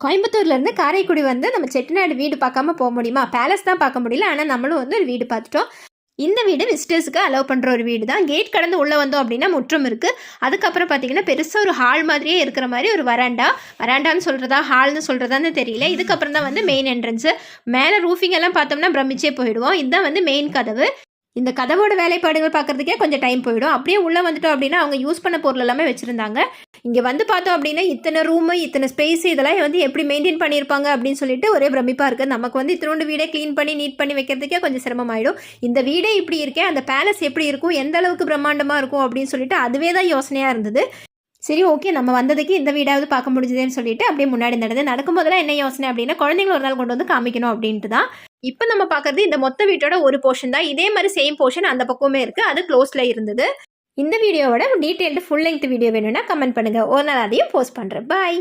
கோயம்புத்தூர்லேருந்து காரைக்குடி வந்து நம்ம செட்டிநாடு வீடு பார்க்காம போக முடியுமா? பேலஸ் தான் பார்க்க முடியல. ஆனால் நம்மளும் வந்து ஒரு வீடு பார்த்துட்டோம். இந்த வீடு விசிட்டர்ஸுக்கு அலோவ் பண்ணுற ஒரு வீடு தான். கேட் கடந்து உள்ளே வந்தோம் அப்படின்னா முற்றம் இருக்குது. அதுக்கப்புறம் பார்த்தீங்கன்னா பெருசாக ஒரு ஹால் மாதிரியே இருக்கிற மாதிரி ஒரு வராண்டான்னு சொல்கிறதா ஹால்னு சொல்கிறதான்னு தெரியல. இதுக்கப்புறம் தான் வந்து மெயின் என்ட்ரன்ஸு. மேலே ரூஃபிங் எல்லாம் பார்த்தோம்னா பிரமிச்சே போயிடுவோம். இதுதான் வந்து மெயின் கதவு. இந்த கதவோட வேலைப்பாடுகள் பார்க்குறதுக்கே கொஞ்சம் டைம் போயிடும். அப்படியே உள்ளே வந்துட்டோம் அப்படின்னா அவங்க யூஸ் பண்ண பொருள் எல்லாமே வச்சுருந்தாங்க. இங்கே வந்து பார்த்தோம் அப்படின்னா இத்தனை ரூமு இத்தனை ஸ்பேஸ் இதெல்லாம் வந்து எப்படி மெயின்டைன் பண்ணியிருப்பாங்க அப்படின்னு சொல்லிட்டு ஒரே பிரமிப்பாக இருக்குது. நமக்கு வந்து இத்தினோண்டு வீடே க்ளீன் பண்ணி நீட் பண்ணி வைக்கிறதுக்கே கொஞ்சம் சிரமமாயிடும். இந்த வீடே இப்படி இருக்கே, அந்த பேலஸ் எப்படி இருக்கும், எந்த அளவுக்கு பிரம்மாண்டமாக இருக்கும் அப்படின்னு சொல்லிட்டு அதுவே தான் யோசனையாக இருந்தது. சரி, ஓகே, நம்ம வந்ததுக்கு இந்த வீடாவது பார்க்க முடிஞ்சதுன்னு சொல்லிட்டு அப்படியே முன்னாடி நடக்கும்போதெல்லாம் என்ன யோசனை அப்படின்னா குழந்தைங்களை ஒரு நாள் கொண்டு வந்து காமிக்கணும் அப்படின்ட்டு தான். இப்போ நம்ம பார்க்குறது இந்த மொத்த வீட்டோட ஒரு போர்ஷன் தான். இதே மாதிரி சேம் போர்ஷன் அந்த பக்கமே இருக்குது. அது க்ளோஸில் இருந்தது. இந்த வீடியோவோட டீட்டெயில்டு ஃபுல் லெங்த் வீடியோ வேணும்னா கமெண்ட் பண்ணுங்கள். ஒரு நாள் அதையும் போஸ்ட் பண்ணுறேன். பாய்.